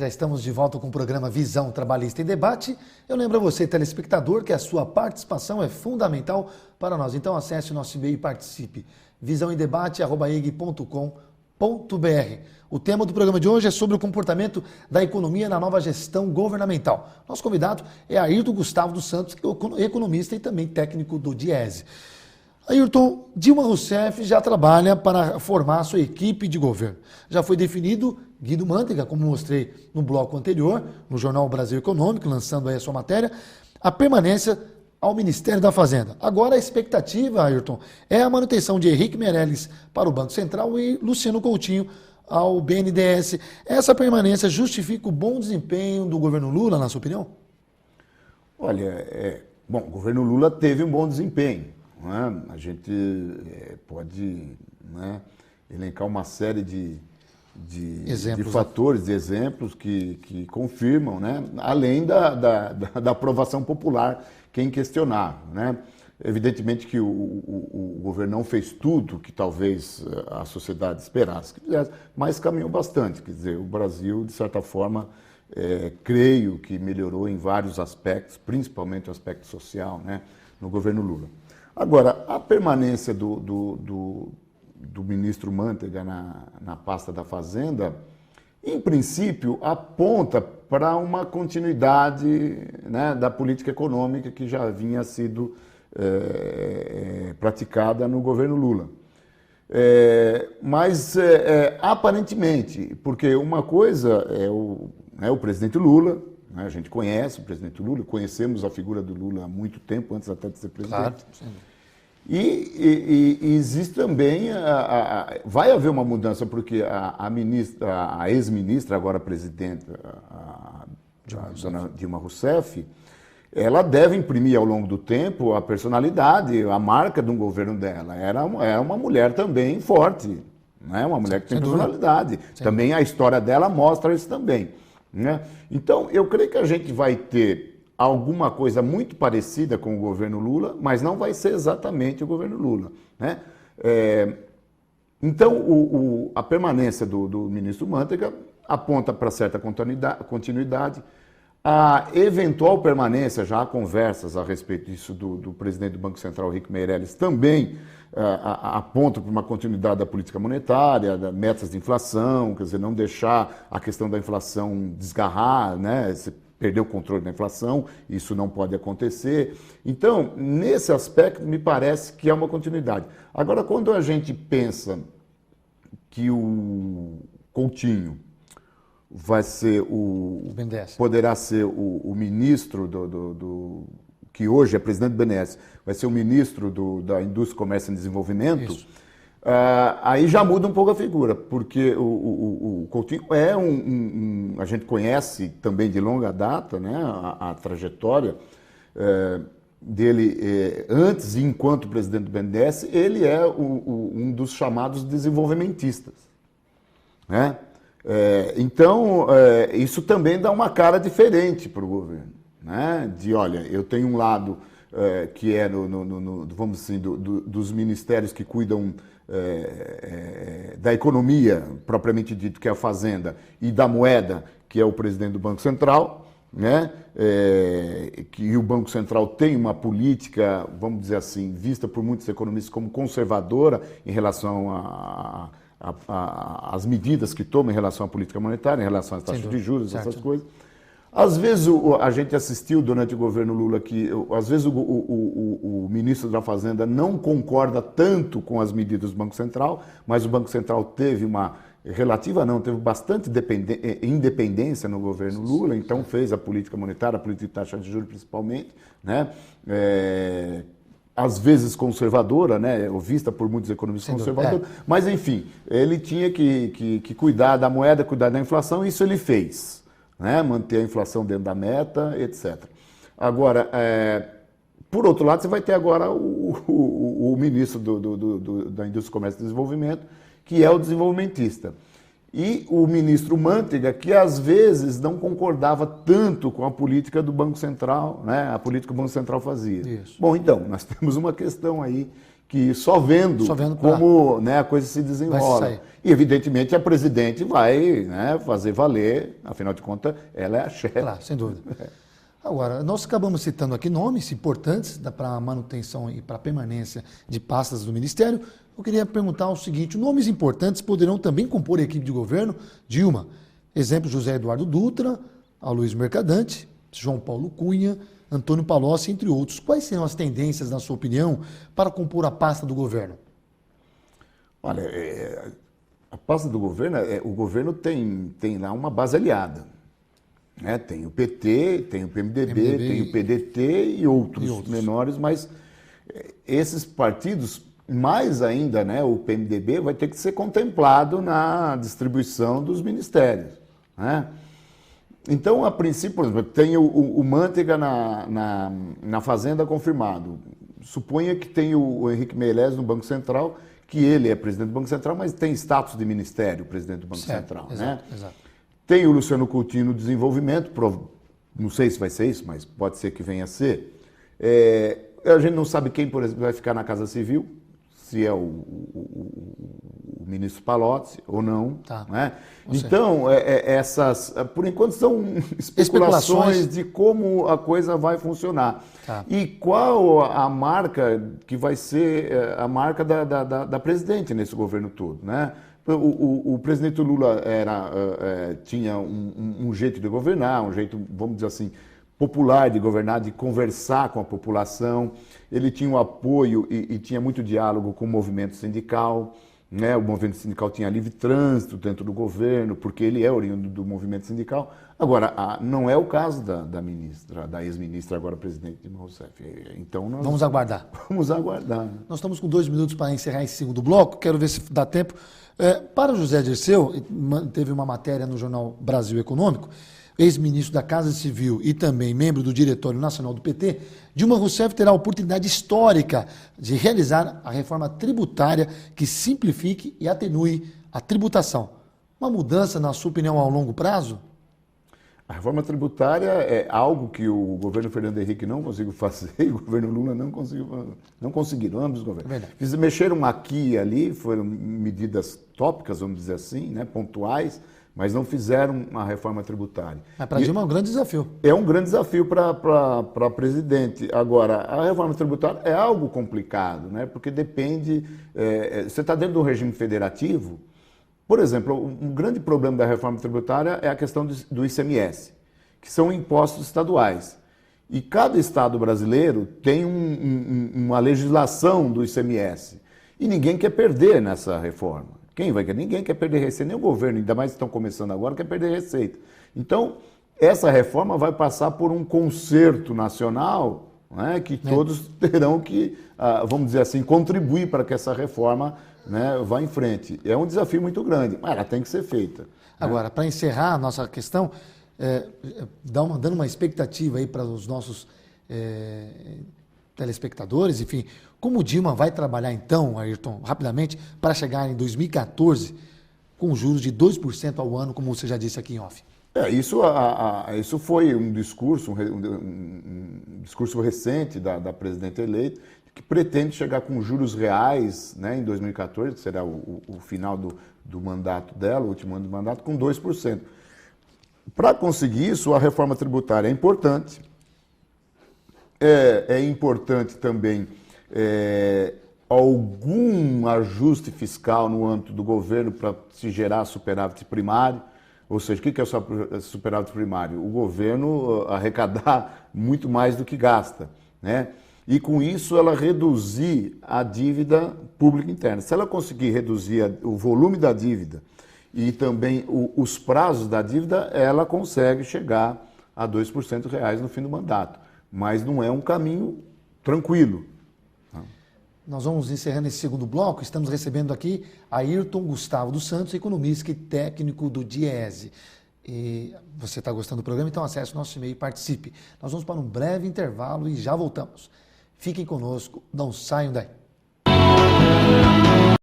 Já estamos de volta com o programa Visão Trabalhista em Debate. Eu lembro a você, telespectador, que a sua participação é fundamental para nós. Então acesse o nosso e-mail e participe. visãoemdebate@eg.com.br. O tema do programa de hoje é sobre o comportamento da economia na nova gestão governamental. Nosso convidado é Ayrton Gustavo dos Santos, economista e também técnico do Diese. Ayrton, Dilma Rousseff já trabalha para formar sua equipe de governo. Já foi definido Guido Mantega, como mostrei no bloco anterior, no jornal Brasil Econômico, lançando aí a sua matéria, a permanência ao Ministério da Fazenda. Agora a expectativa, Ayrton, é a manutenção de Henrique Meirelles para o Banco Central e Luciano Coutinho ao BNDES. Essa permanência justifica o bom desempenho do governo Lula, na sua opinião? Olha, o governo Lula teve um bom desempenho. Não é? A gente pode, né, elencar uma série de fatores, de exemplos que confirmam, né, além da aprovação popular, que é inquestionável, né? Evidentemente que o governo não fez tudo que talvez a sociedade esperasse que fizesse, mas caminhou bastante. Quer dizer, o Brasil, de certa forma, creio que melhorou em vários aspectos, principalmente o aspecto social, né, no governo Lula. Agora, a permanência do ministro Mantega na pasta da Fazenda, em princípio, aponta para uma continuidade, né, da política econômica que já vinha sido praticada no governo Lula. Mas, aparentemente, porque uma coisa é o presidente Lula, né, a gente conhece o presidente Lula, conhecemos a figura do Lula há muito tempo, antes até de ser presidente. Claro, sim. E existe também, vai haver uma mudança, porque a ex-ministra, agora presidenta, a dona Dilma Rousseff, ela deve imprimir ao longo do tempo a personalidade, a marca de um governo dela. Era uma mulher também forte, né? Uma mulher que tem personalidade. Também a história dela mostra isso também, né? Então, eu creio que a gente vai ter alguma coisa muito parecida com o governo Lula, mas não vai ser exatamente o governo Lula, né? Então, a permanência do ministro Mantega aponta para certa continuidade. A eventual permanência, já há conversas a respeito disso do presidente do Banco Central, Henrique Meirelles, também aponta para uma continuidade da política monetária, das metas de inflação, quer dizer, não deixar a questão da inflação desgarrar, né? Você perder o controle da inflação, isso não pode acontecer. Então, nesse aspecto, me parece que é uma continuidade. Agora, quando a gente pensa que o Coutinho vai ser poderá ser o ministro que hoje é presidente do BNDES, vai ser o ministro da Indústria, Comércio e Desenvolvimento, aí já muda um pouco a figura, porque o Coutinho a gente conhece também de longa data, né, a trajetória dele antes e enquanto presidente do BNDES, ele é um dos chamados desenvolvimentistas, né? Então, isso também dá uma cara diferente para o governo, né? Olha, eu tenho um lado que é, vamos dizer assim, dos ministérios que cuidam da economia, propriamente dito, que é a Fazenda, e da moeda, que é o presidente do Banco Central, né? Que o Banco Central tem uma política, vamos dizer assim, vista por muitos economistas como conservadora em relação as medidas que toma em relação à política monetária, em relação às taxas de juros, essas coisas. Às vezes a gente assistiu durante o governo Lula que, às vezes, o ministro da Fazenda não concorda tanto com as medidas do Banco Central, mas o Banco Central teve teve bastante independência no governo Lula, então fez a política monetária, a política de taxa de juros principalmente, né? Às vezes conservadora, né, ou vista por muitos economistas conservadores, mas enfim, ele tinha que cuidar da moeda, cuidar da inflação, e isso ele fez, né, manter a inflação dentro da meta, etc. Agora, por outro lado, você vai ter agora o ministro da Indústria, Comércio e Desenvolvimento, que é o desenvolvimentista. E o ministro Mantega, que às vezes não concordava tanto com a política do Banco Central, né? A política que o Banco Central fazia. Isso. Bom, então, nós temos uma questão aí que só vendo como a coisa se desenrola. E, evidentemente, a presidente vai, né, fazer valer, afinal de contas, ela é a chefe. Claro, sem dúvida. Agora, nós acabamos citando aqui nomes importantes para a manutenção e para a permanência de pastas do Ministério. Eu queria perguntar o seguinte: nomes importantes poderão também compor a equipe de governo Dilma. Exemplo, José Eduardo Dutra, Aloysio Mercadante, João Paulo Cunha, Antônio Palocci, entre outros. Quais serão as tendências, na sua opinião, para compor a pasta do governo? Olha, a pasta do governo, o governo tem lá uma base aliada. Né? Tem o PT, tem o PMDB, tem o PDT e outros menores, mas esses partidos, mais ainda, né, o PMDB, vai ter que ser contemplado na distribuição dos ministérios. Né? Então, a princípio, por exemplo, tem o Manteiga na Fazenda confirmado. Suponha que tem o Henrique Meirelles no Banco Central, que ele é presidente do Banco Central, mas tem status de ministério, presidente do Banco Central. Exato, né? Exato. Tem o Luciano Coutinho no desenvolvimento, não sei se vai ser isso, mas pode ser que venha a ser. A gente não sabe quem, por exemplo, vai ficar na Casa Civil, se é o ministro Palocci ou não. Tá. Né? Então, essas, por enquanto, são especulações de como a coisa vai funcionar. Tá. E qual a marca que vai ser a marca da presidente nesse governo todo, né? O presidente Lula tinha um jeito de governar, um jeito, vamos dizer assim, popular de governar, de conversar com a população. Ele tinha um apoio e tinha muito diálogo com o movimento sindical. Né? O movimento sindical tinha livre trânsito dentro do governo, porque ele é oriundo do movimento sindical. Agora, não é o caso da ex-ministra, agora presidente Dilma Rousseff. Então, vamos aguardar. Vamos aguardar. Nós estamos com 2 minutos para encerrar esse segundo bloco. Quero ver se dá tempo. Para o José Dirceu, teve uma matéria no jornal Brasil Econômico, ex-ministro da Casa Civil e também membro do Diretório Nacional do PT, Dilma Rousseff terá a oportunidade histórica de realizar a reforma tributária que simplifique e atenue a tributação. Uma mudança, na sua opinião, ao longo prazo? A reforma tributária é algo que o governo Fernando Henrique não conseguiu fazer e o governo Lula não conseguiram, ambos os governos. Mexeram aqui e ali, foram medidas tópicas, vamos dizer assim, né, pontuais, mas não fizeram uma reforma tributária. Mas para Dilma é um grande desafio. É um grande desafio para presidente. Agora, a reforma tributária é algo complicado, né, porque depende... você está dentro de um regime federativo. Por exemplo, um grande problema da reforma tributária é a questão do ICMS, que são impostos estaduais. E cada estado brasileiro tem uma legislação do ICMS. E ninguém quer perder nessa reforma. Quem vai querer? Ninguém quer perder receita, nem o governo, ainda mais que estão começando agora, quer perder receita. Então, essa reforma vai passar por um concerto nacional, né, que todos terão que, vamos dizer assim, contribuir para que essa reforma, né, vá em frente. É um desafio muito grande, mas ela tem que ser feita. Agora, para encerrar a nossa questão, dando uma expectativa aí para os nossos telespectadores, enfim, como Dilma vai trabalhar então, Ayrton, rapidamente, para chegar em 2014 com juros de 2% ao ano, como você já disse aqui em off? Isso foi um discurso, um discurso recente da presidente eleita, que pretende chegar com juros reais, né, em 2014, que será o final do mandato dela, o último ano do mandato, com 2%. Para conseguir isso, a reforma tributária é importante. É importante também algum ajuste fiscal no âmbito do governo para se gerar superávit primário. Ou seja, o que é o superávit primário? O governo arrecadar muito mais do que gasta, né? E com isso ela reduzir a dívida pública interna. Se ela conseguir reduzir o volume da dívida e também os prazos da dívida, ela consegue chegar a 2% reais no fim do mandato. Mas não é um caminho tranquilo. Nós vamos encerrando esse segundo bloco. Estamos recebendo aqui Ayrton Gustavo dos Santos, economista e técnico do Diese. E você está gostando do programa? Então acesse o nosso e-mail e participe. Nós vamos para um breve intervalo e já voltamos. Fiquem conosco, não saiam daí.